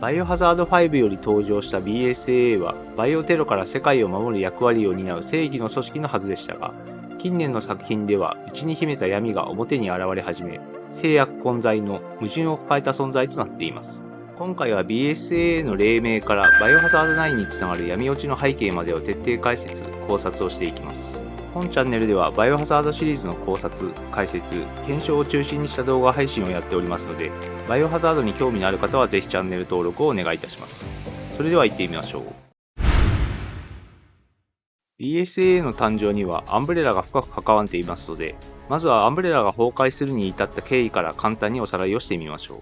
バイオハザード5より登場した BSAA は、バイオテロから世界を守る役割を担う正義の組織のはずでしたが、近年の作品では内に秘めた闇が表に現れ始め、制約混在の矛盾を抱えた存在となっています。今回は BSAA の黎明からバイオハザード9につながる闇落ちの背景までを徹底解説・考察をしていきます。本チャンネルではバイオハザードシリーズの考察、解説、検証を中心にした動画配信をやっておりますので、バイオハザードに興味のある方はぜひチャンネル登録をお願いいたします。それでは行ってみましょう。BSAA の誕生にはアンブレラが深く関わっていますので、まずはアンブレラが崩壊するに至った経緯から簡単におさらいをしてみましょう。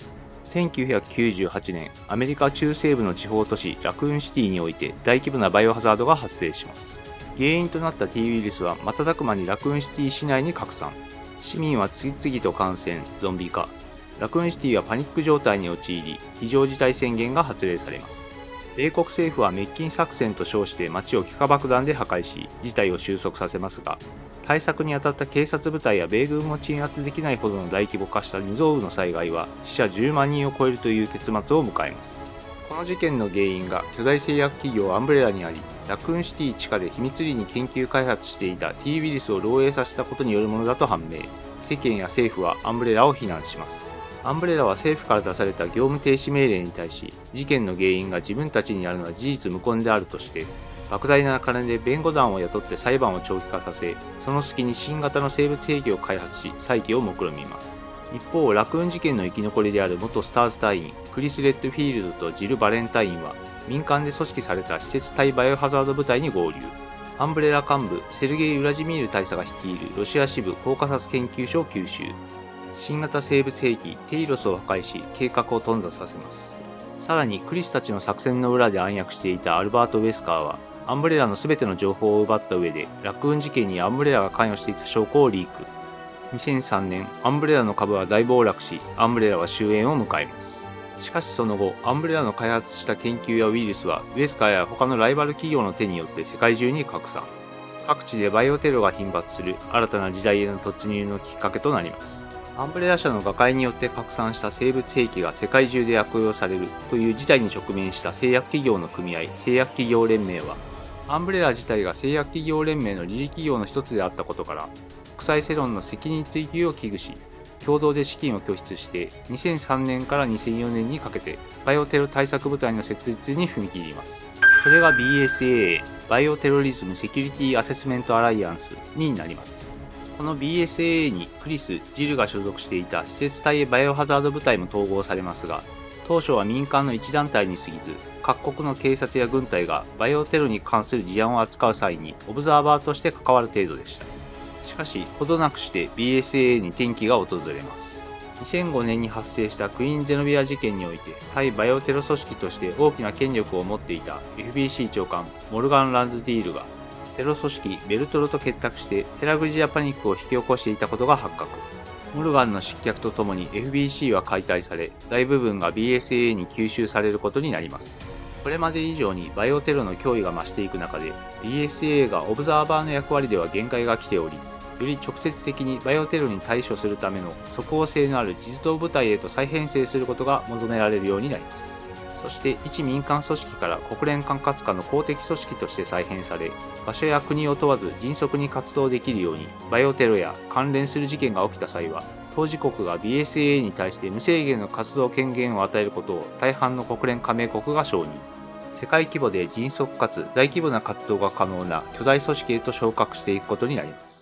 1998年、アメリカ中西部の地方都市ラクーンシティにおいて大規模なバイオハザードが発生します。原因となった T ウイルスは瞬く間にラクーンシティ市内に拡散。市民は次々と感染、ゾンビ化。ラクーンシティはパニック状態に陥り、非常事態宣言が発令されます。米国政府は滅菌作戦と称して街を幾何爆弾で破壊し、事態を収束させますが、対策に当たった警察部隊や米軍も鎮圧できないほどの大規模化した未曾有の災害は死者10万人を超えるという結末を迎えます。この事件の原因が巨大製薬企業アンブレラにあり、ラクーンシティ地下で秘密裏に研究開発していた T ウイルスを漏洩させたことによるものだと判明。世間や政府はアンブレラを非難します。アンブレラは政府から出された業務停止命令に対し、事件の原因が自分たちにあるのは事実無根であるとして、莫大な金で弁護団を雇って裁判を長期化させ、その隙に新型の生物兵器を開発し、再起を目論みます。一方、ラクーン事件の生き残りである元スターズ隊員、クリス・レッドフィールドとジル・バレンタインは、民間で組織された施設対バイオハザード部隊に合流。アンブレラ幹部、セルゲイ・ウラジミール大佐が率いるロシア支部コーカサス研究所を吸収。新型生物兵器、テイロスを破壊し、計画を頓挫させます。さらに、クリスたちの作戦の裏で暗躍していたアルバート・ウェスカーは、アンブレラの全ての情報を奪った上で、ラクーン事件にアンブレラが関与していた証拠をリーク。2003年、アンブレラの株は大暴落し、アンブレラは終焉を迎えます。しかしその後、アンブレラの開発した研究やウイルスは、ウェスカーや他のライバル企業の手によって世界中に拡散。各地でバイオテロが頻発する新たな時代への突入のきっかけとなります。アンブレラ社の瓦解によって拡散した生物兵器が世界中で悪用されるという事態に直面した製薬企業の組合、製薬企業連盟は、アンブレラ自体が製薬企業連盟の理事企業の一つであったことから、国際世論の責任追及を危惧し、共同で資金を拠出して2003年から2004年にかけてバイオテロ対策部隊の設立に踏み切ります。それが BSAA、バイオテロリズムセキュリティアセスメントアライアンスになります。この BSAA にクリス・ジルが所属していた施設対バイオハザード部隊も統合されますが、当初は民間の一団体に過ぎず、各国の警察や軍隊がバイオテロに関する事案を扱う際にオブザーバーとして関わる程度でした。しかし、ほどなくして BSAA に転機が訪れます。2005年に発生したクイーン・ゼノビア事件において、対バイオテロ組織として大きな権力を持っていた FBC 長官モルガン・ランズディールが、テロ組織ベルトロと結託してテラグジアパニックを引き起こしていたことが発覚。モルガンの失脚とともに FBC は解体され、大部分が BSAA に吸収されることになります。これまで以上にバイオテロの脅威が増していく中で、BSAA がオブザーバーの役割では限界が来ており、より直接的にバイオテロに対処するための即応性のある実動部隊へと再編成することが求められるようになります。そして一民間組織から国連管轄下の公的組織として再編され、場所や国を問わず迅速に活動できるように、バイオテロや関連する事件が起きた際は、当事国が BSAA に対して無制限の活動権限を与えることを大半の国連加盟国が承認。世界規模で迅速かつ大規模な活動が可能な巨大組織へと昇格していくことになります。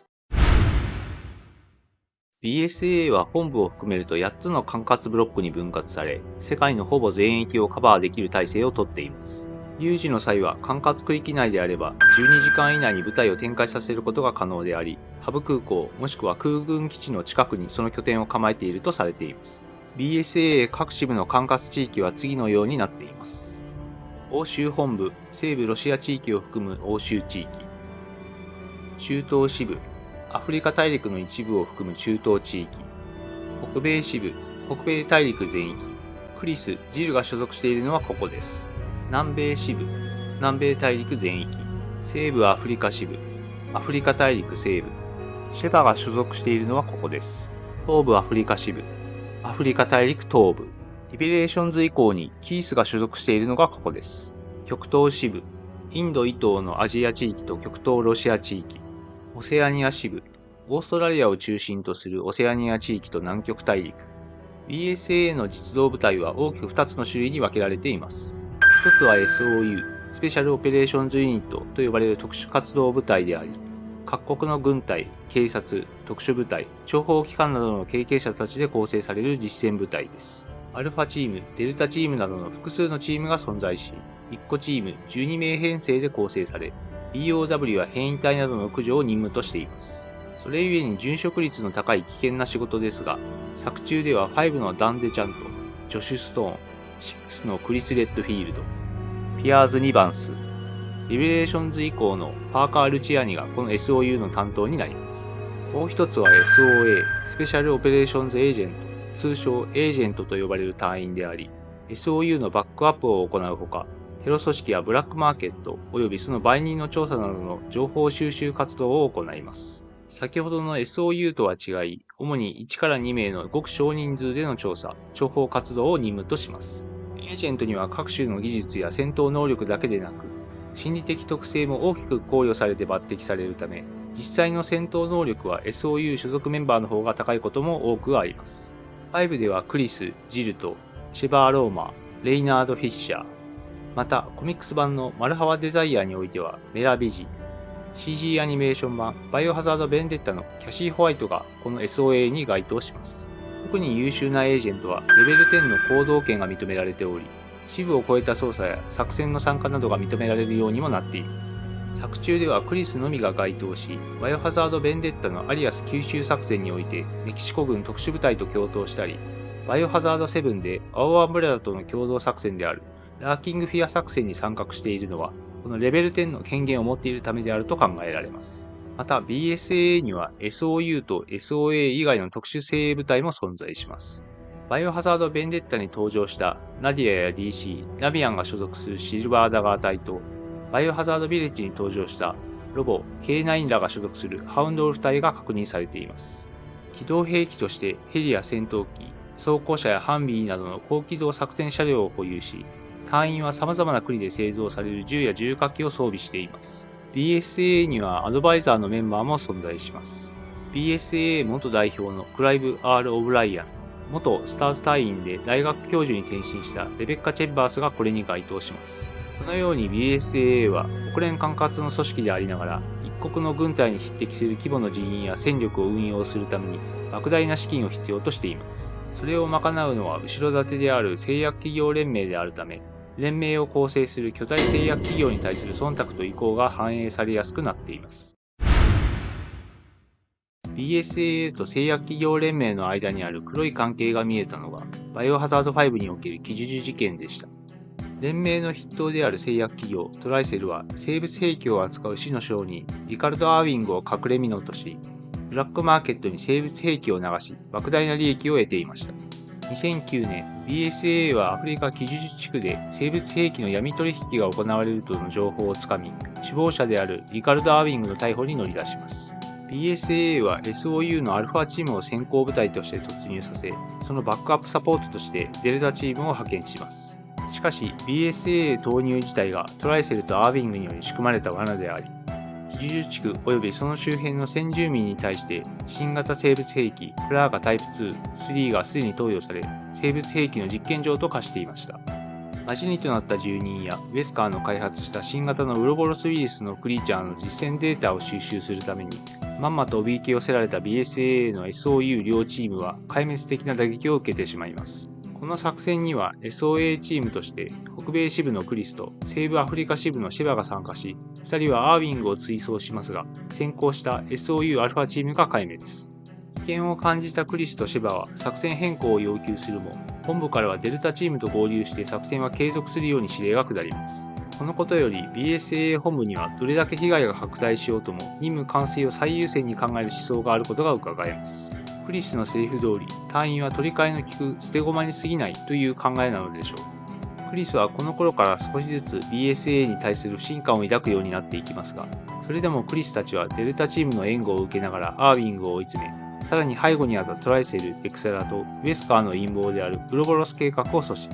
BSAA は本部を含めると8つの管轄ブロックに分割され、世界のほぼ全域をカバーできる体制をとっています。有事の際は管轄区域内であれば12時間以内に部隊を展開させることが可能であり、ハブ空港もしくは空軍基地の近くにその拠点を構えているとされています。BSAA 各支部の管轄地域は次のようになっています。欧州本部、西部ロシア地域を含む欧州地域。中東支部、アフリカ大陸の一部を含む中東地域。北米支部、北米大陸全域。クリス・ジルが所属しているのはここです。南米支部、南米大陸全域。西部アフリカ支部、アフリカ大陸西部。シェバが所属しているのはここです。東部アフリカ支部、アフリカ大陸東部。リベレーションズ以降にキースが所属しているのがここです。極東支部、インド以東のアジア地域と極東ロシア地域、オセアニア支部、オーストラリアを中心とするオセアニア地域と南極大陸。BSAA の実動部隊は大きく2つの種類に分けられています。1つは SOU、スペシャルオペレーションズユニットと呼ばれる特殊活動部隊であり、各国の軍隊、警察、特殊部隊、諜報機関などの経験者たちで構成される実践部隊です。アルファチーム、デルタチームなどの複数のチームが存在し、1個チーム12名編成で構成され、BOW は変異体などの駆除を任務としています。それゆえに殉職率の高い危険な仕事ですが、作中では5のダンデ・チャント、ジョシュ・ストーン、6のクリス・レッドフィールド、ピアーズ・ニバンス、リベレーションズ以降のパーカー・ルチアニがこの SOU の担当になります。もう一つは SOA、スペシャルオペレーションズ・エージェント、通称エージェントと呼ばれる隊員であり、SOU のバックアップを行うほか、テロ組織やブラックマーケット及びその売人の調査などの情報収集活動を行います。先ほどの SOU とは違い、主に1から2名のごく少人数での調査、諜報活動を任務とします。エージェントには各種の技術や戦闘能力だけでなく、心理的特性も大きく考慮されて抜擢されるため、実際の戦闘能力は SOU 所属メンバーの方が高いことも多くあります。5ではクリス、ジルト、シェバー・ローマー、レイナード・フィッシャー、またコミックス版のマルハワ・デザイアにおいてはメラ・ビジ、CG アニメーション版バイオハザード・ベンデッタのキャシー・ホワイトがこの SOA に該当します。特に優秀なエージェントはレベル10の行動権が認められており、支部を超えた操作や作戦の参加などが認められるようにもなっています。作中ではクリスのみが該当し、バイオハザード・ベンデッタのアリアス吸収作戦においてメキシコ軍特殊部隊と共闘したり、バイオハザード7で青アンブレラとの共同作戦であるラーキングフィア作戦に参画しているのは、このレベル10の権限を持っているためであると考えられます。また BSAA には SOU と SOA 以外の特殊精鋭部隊も存在します。バイオハザード・ベンデッタに登場したナディアや DC、ナビアンが所属するシルバーダガー隊と、バイオハザード・ビレッジに登場したロボ、K9 らが所属するハウンドウルフ隊が確認されています。機動兵器としてヘリや戦闘機、装甲車やハンビーなどの高機動作戦車両を保有し、隊員は様々な国で製造される銃や重火器を装備しています。BSAA にはアドバイザーのメンバーも存在します。BSAA 元代表のクライブ・ R ・オブライアン、元スターズ隊員で大学教授に転身したレベッカ・チェッバースがこれに該当します。このように BSAA は国連管轄の組織でありながら、一国の軍隊に匹敵する規模の人員や戦力を運用するために莫大な資金を必要としています。それを賄うのは後ろ盾である製薬企業連盟であるため、連盟を構成する巨大製薬企業に対する忖度と意向が反映されやすくなっています。BSAA と製薬企業連盟の間にある黒い関係が見えたのが、バイオハザード5における記述事件でした。連盟の筆頭である製薬企業トライセルは生物兵器を扱う死の商人リカルド・アーウィングを隠れ蓑とし、ブラックマーケットに生物兵器を流し、莫大な利益を得ていました。2009年、BSAA はアフリカ基準地区で生物兵器の闇取引が行われるとの情報をつかみ、首謀者であるリカルド・アーウィングの逮捕に乗り出します。BSAA は SOU のアルファチームを先行部隊として突入させ、そのバックアップサポートとしてデルタチームを派遣します。しかし BSAA 投入自体がトライセルとアーウィングにより仕組まれた罠であり、基準地区及びその周辺の先住民に対して新型生物兵器プラーガタイプ2、3がすでに投与され、生物兵器の実験場と化していました。マジニとなった住人やウェスカーの開発した新型のウロボロスウイルスのクリーチャーの実践データを収集するために、まんまと怯え寄せられた BSAA の SOU 両チームは壊滅的な打撃を受けてしまいます。この作戦には SOA チームとして北米支部のクリスと西部アフリカ支部のシェバが参加し、2人はアーウィングを追走しますが、先行した SOU アルファチームが壊滅。危険を感じたクリスとシェバは作戦変更を要求するも、本部からはデルタチームと合流して作戦は継続するように指令が下ります。このことより BSAA 本部にはどれだけ被害が拡大しようとも任務完遂を最優先に考える思想があることが伺えます。クリスのセリフ通り、隊員は取り替えの利く捨て駒に過ぎないという考えなのでしょう。クリスはこの頃から少しずつ BSAA に対する不信感を抱くようになっていきますが、それでもクリスたちはデルタチームの援護を受けながらアーウィングを追い詰め、さらに背後にあったトライセル・エクセラとウェスカーの陰謀であるウロボロス計画を阻止。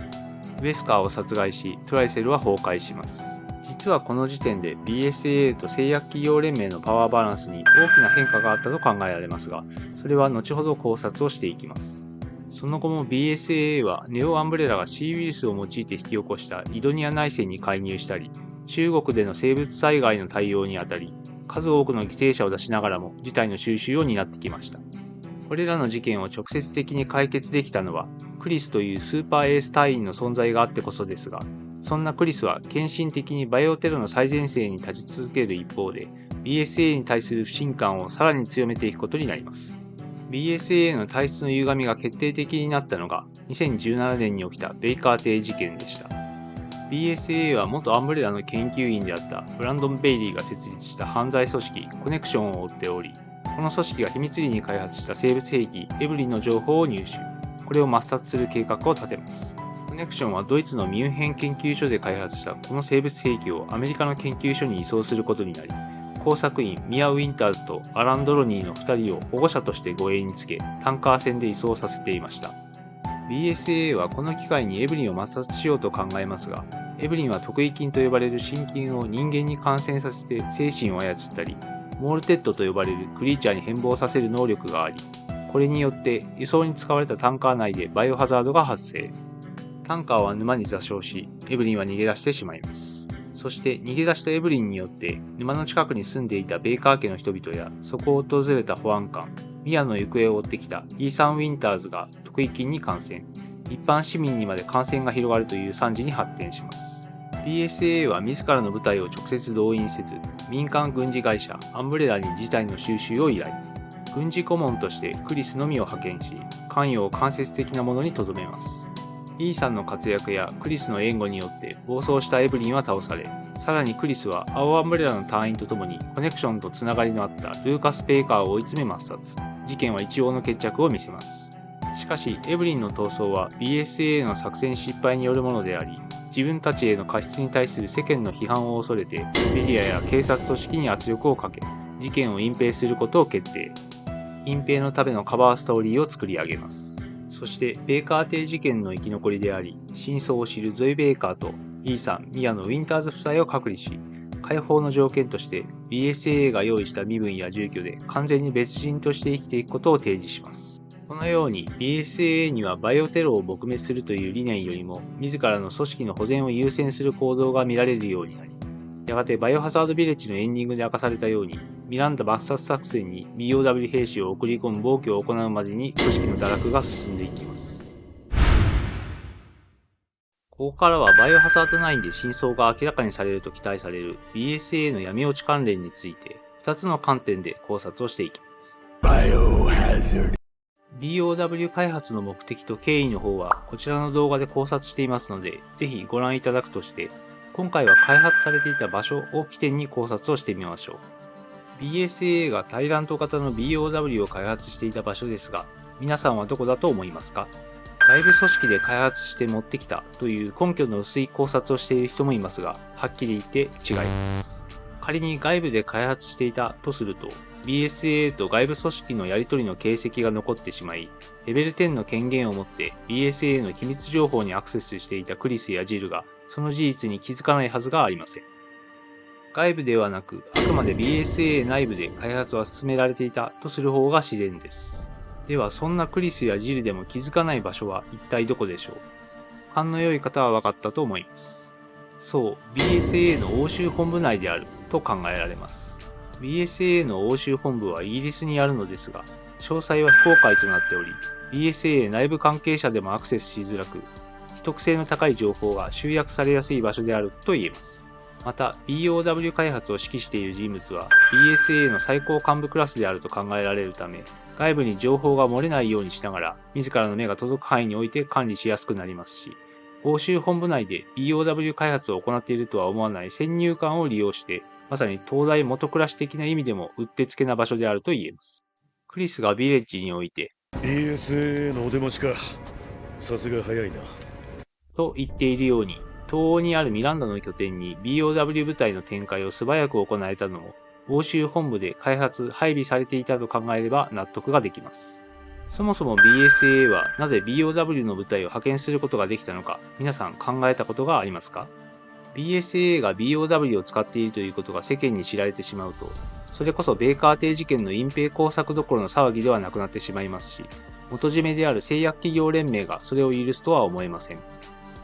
ウェスカーを殺害し、トライセルは崩壊します。実はこの時点で BSAA と製薬企業連盟のパワーバランスに大きな変化があったと考えられますが、それは後ほど考察をしていきます。その後も BSAA はネオアンブレラが C ウイルスを用いて引き起こしたイドニア内戦に介入したり、中国での生物災害の対応にあたり、数多くの犠牲者を出しながらも事態の収拾を担ってきました。これらの事件を直接的に解決できたのは、クリスというスーパーエース隊員の存在があってこそですが、そんなクリスは献身的にバイオテロの最前線に立ち続ける一方で、BSAA に対する不信感をさらに強めていくことになります。BSAA の体質の歪みが決定的になったのが、2017年に起きたベイカー邸事件でした。BSAA は元アンブレラの研究員であったブランドン・ベイリーが設立した犯罪組織コネクションを追っており、この組織が秘密裏に開発した生物兵器エブリンの情報を入手、これを抹殺する計画を立てます。コネクションはドイツのミュンヘン研究所で開発したこの生物兵器をアメリカの研究所に移送することになり、工作員ミア・ウィンターズとアラン・ドロニーの2人を保護者として護衛につけ、タンカー船で移送させていました。BSAA はこの機会にエブリンを抹殺しようと考えますが、エブリンは特異菌と呼ばれる真菌を人間に感染させて精神を操ったり、モールテッドと呼ばれるクリーチャーに変貌させる能力があり、これによって輸送に使われたタンカー内でバイオハザードが発生。タンカーは沼に座礁し、エブリンは逃げ出してしまいます。そして逃げ出したエブリンによって沼の近くに住んでいたベイカー家の人々やそこを訪れた保安官、ミアの行方を追ってきたイーサン・ウィンターズが特異菌に感染、一般市民にまで感染が広がるという惨事に発展します。BSAA は自らの部隊を直接動員せず、民間軍事会社アンブレラに事態の収拾を依頼。軍事顧問としてクリスのみを派遣し、関与を間接的なものに留めます。イーサンの活躍やクリスの援護によって暴走したエブリンは倒され、さらにクリスは青アンブレラの隊員とともにコネクションとつながりのあったルーカス・ペイカーを追い詰め抹殺。事件は一応の決着を見せます。しかし、エブリンの逃走は BSAA の作戦失敗によるものであり、自分たちへの過失に対する世間の批判を恐れて、メディアや警察組織に圧力をかけ、事件を隠蔽することを決定。隠蔽のためのカバーストーリーを作り上げます。そして、ベーカー邸事件の生き残りであり、真相を知るゾイ・ベーカーとイーサン・ミアのウィンターズ夫妻を隔離し、解放の条件として BSAA が用意した身分や住居で完全に別人として生きていくことを提示します。このように BSAA にはバイオテロを撲滅するという理念よりも自らの組織の保全を優先する行動が見られるようになり、やがてバイオハザードビレッジのエンディングで明かされたように、ミランダ抹殺作戦に BOW 兵士を送り込む暴挙を行うまでに組織の堕落が進んでいきます。ここからはバイオハザード9で真相が明らかにされると期待される BSAA の闇落ち関連について2つの観点で考察をしていきます。BOW 開発の目的と経緯の方はこちらの動画で考察していますので、ぜひご覧いただくとして、今回は開発されていた場所を起点に考察をしてみましょう。BSAA がタイラント型の BOW を開発していた場所ですが、皆さんはどこだと思いますか？外部組織で開発して持ってきたという根拠の薄い考察をしている人もいますが、はっきり言って違います。仮に外部で開発していたとすると、BSAA と外部組織のやり取りの形跡が残ってしまい、レベル10の権限を持って BSAA の機密情報にアクセスしていたクリスやジルが、その事実に気づかないはずがありません。外部ではなく、あくまで BSAA 内部で開発は進められていたとする方が自然です。では、そんなクリスやジルでも気づかない場所は一体どこでしょう？勘の良い方は分かったと思います。そう、BSAA の欧州本部内であると考えられます。BSAA の欧州本部はイギリスにあるのですが、詳細は非公開となっており、BSAA 内部関係者でもアクセスしづらく、秘匿性の高い情報が集約されやすい場所であると言えます。また、BOW 開発を指揮している人物は BSAA の最高幹部クラスであると考えられるため、外部に情報が漏れないようにしながら、自らの目が届く範囲において管理しやすくなりますし、欧州本部内で BOW 開発を行っているとは思わない先入観を利用して、まさに東大元暮らし的な意味でもうってつけな場所であると言えます。クリスがビレッジにおいて、BSAA のお出ましか。さすが早いな。と言っているように、東欧にあるミランダの拠点に BOW 部隊の展開を素早く行えたのも、欧州本部で開発・配備されていたと考えれば納得ができます。そもそも BSAA はなぜ BOW の部隊を派遣することができたのか、皆さん考えたことがありますか？ BSAA が BOW を使っているということが世間に知られてしまうと、それこそベーカー邸事件の隠蔽工作どころの騒ぎではなくなってしまいますし、元締めである製薬企業連盟がそれを許すとは思えません。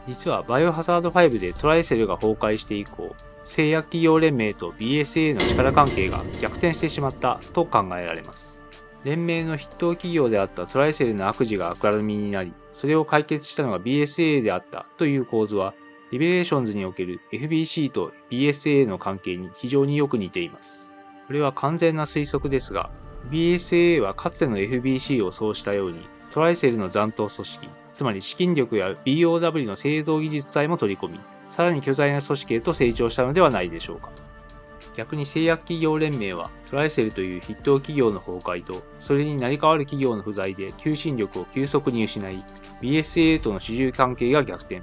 実はバイオハザード5でトライセルが崩壊して以降、製薬企業連盟と BSAA の力関係が逆転してしまったと考えられます。連盟の筆頭企業であったトライセルの悪事が明るみになり、それを解決したのが BSAA であったという構図は、リベレーションズにおける FBC と BSAA の関係に非常によく似ています。これは完全な推測ですが、BSAA はかつての FBC をそうしたように、トライセルの残党組織、つまり資金力や BOW の製造技術さえも取り込み、さらに巨大な組織へと成長したのではないでしょうか。逆に製薬企業連盟はトライセルという筆頭企業の崩壊とそれに成り代わる企業の不在で求心力を急速に失い BSAA との主従関係が逆転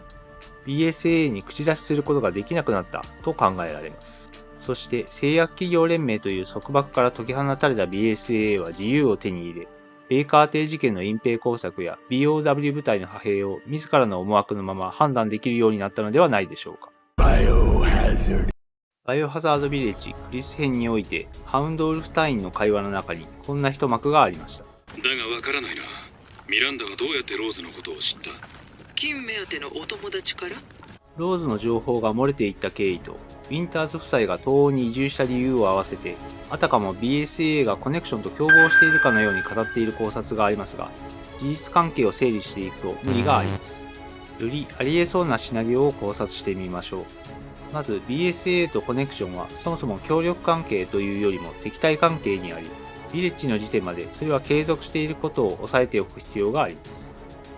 BSAA に口出しすることができなくなったと考えられます。そして製薬企業連盟という束縛から解き放たれた BSAA は自由を手に入れベーカー邸事件の隠蔽工作や BOW 部隊の派兵を自らの思惑のまま判断できるようになったのではないでしょうか。バイオハザードビレッジクリス編においてハウンドウルフ隊員の会話の中にこんな一幕がありました。だがわからないな。ミランダはどうやってローズのことを知った？金目当てのお友達から？ローズの情報が漏れていった経緯とウィンターズ夫妻が東欧に移住した理由を合わせてあたかも BSAA がコネクションと競合しているかのように語っている考察がありますが、事実関係を整理していくと無理があります。よりあり得そうなシナリオを考察してみましょう。まず BSAA とコネクションはそもそも協力関係というよりも敵対関係にあり、ビレッジの時点までそれは継続していることを押さえておく必要があります。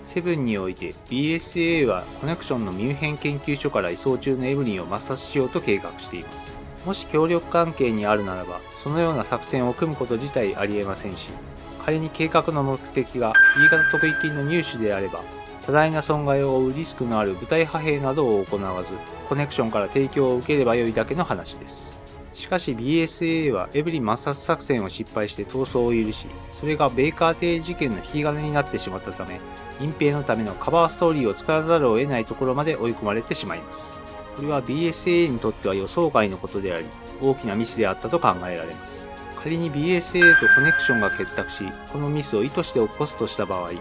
セブンにおいて BSAA はコネクションのミュンヘン研究所から移送中のエブリンを抹殺しようと計画しています。もし協力関係にあるならば、そのような作戦を組むこと自体ありえませんし、仮に計画の目的が B 型特異金の入手であれば、多大な損害を負うリスクのある部隊派兵などを行わず、コネクションから提供を受ければよいだけの話です。しかし BSAA はエブリン抹殺作戦を失敗して逃走を許し、それがベーカー邸事件の引き金になってしまったため、隠蔽のためのカバーストーリーを作らざるを得ないところまで追い込まれてしまいます。これは BSAA にとっては予想外のことであり、大きなミスであったと考えられます。仮に BSAA とコネクションが結託し、このミスを意図して起こすとした場合、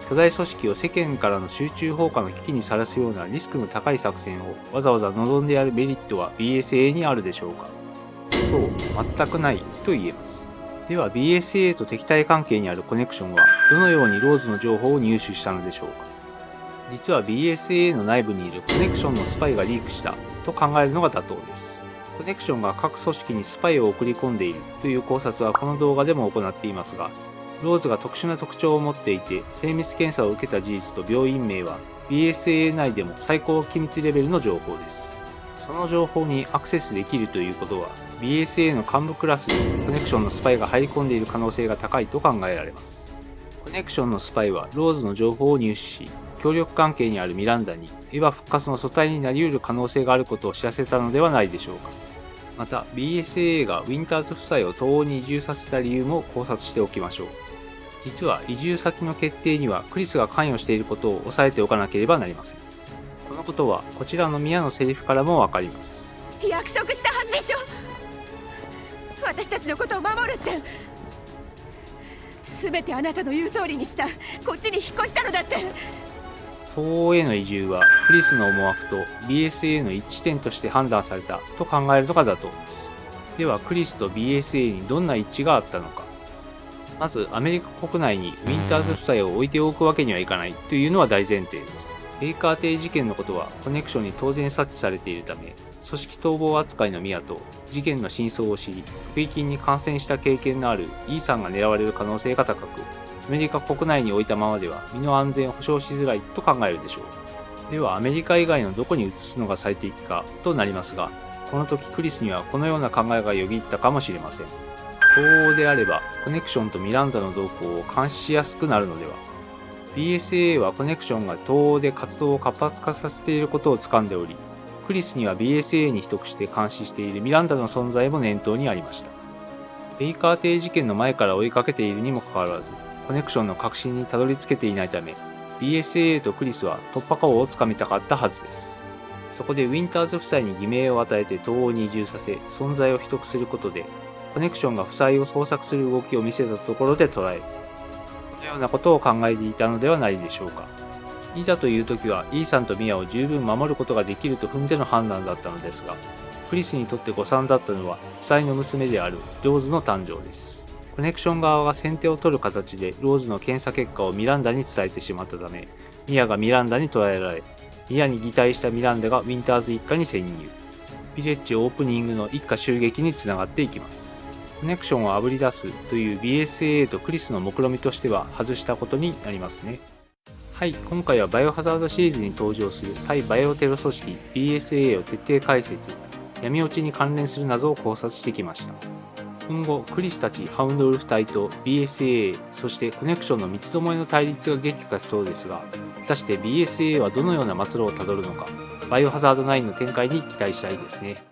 巨大組織を世間からの集中放火の危機にさらすようなリスクの高い作戦をわざわざ望んでやるメリットは BSAA にあるでしょうか？そう、全くないと言えます。では BSAA と敵対関係にあるコネクションはどのようにローズの情報を入手したのでしょうか？実は BSAA の内部にいるコネクションのスパイがリークしたと考えるのが妥当です。コネクションが各組織にスパイを送り込んでいるという考察はこの動画でも行っていますが、ローズが特殊な特徴を持っていて精密検査を受けた事実と病院名は BSAA 内でも最高機密レベルの情報です。その情報にアクセスできるということは BSAA の幹部クラスにコネクションのスパイが入り込んでいる可能性が高いと考えられます。コネクションのスパイはローズの情報を入手し、協力関係にあるミランダにエヴァ復活の素体になり得る可能性があることを知らせたのではないでしょうか。また BSAA がウィンターズ夫妻を東欧に移住させた理由も考察しておきましょう。実は移住先の決定にはクリスが関与していることを押さえておかなければなりません。このことはこちらのミアのセリフからもわかります。約束したはずでしょ。私たちのことを守るって。全てあなたの言う通りにした。こっちに引っ越したのだって。東欧への移住はクリスの思惑と BSAA の一致点として判断されたと考えるのが妥当です。ではクリスと BSAA にどんな一致があったのか。まずアメリカ国内にウィンターズ夫妻を置いておくわけにはいかないというのは大前提です。ベーカー邸事件のことはコネクションに当然察知されているため、組織逃亡扱いのミアと事件の真相を知り、福井金に感染した経験のある E さんが狙われる可能性が高く、アメリカ国内に置いたままでは身の安全を保証しづらいと考えるでしょう。ではアメリカ以外のどこに移すのが最適かとなりますが、この時クリスにはこのような考えがよぎったかもしれません。東欧であればコネクションとミランダの動向を監視しやすくなるのでは。BSAA はコネクションが東欧で活動を活発化させていることを掴んでおり、クリスには BSAA に秘匿して監視しているミランダの存在も念頭にありました。ベイカー邸事件の前から追いかけているにもかかわらず、コネクションの核心にたどり着けていないため、BSAA とクリスは突破口をつかみたかったはずです。そこでウィンターズ夫妻に偽名を与えて東欧に移住させ、存在を秘匿することで、コネクションが負債を捜索する動きを見せたところで捉え、このようなことを考えていたのではないでしょうか。いざという時はイーサンとミアを十分守ることができると踏んでの判断だったのですが、クリスにとって誤算だったのは負債の娘であるローズの誕生です。コネクション側が先手を取る形でローズの検査結果をミランダに伝えてしまったため、ミアがミランダに捕らえられ、ミアに擬態したミランダがウィンターズ一家に潜入。ヴィレッジオープニングの一家襲撃につながっていきます。コネクションをあぶり出すという BSAA とクリスの目論見としては外したことになりますね。はい、今回はバイオハザードシリーズに登場する対バイオテロ組織 BSAA を徹底解説、闇落ちに関連する謎を考察してきました。今後、クリスたちハウンドウルフ隊と BSAA、そしてコネクションの三つどもえの対立が激化しそうですが、果たして BSAA はどのような末路をたどるのか、バイオハザード9の展開に期待したいですね。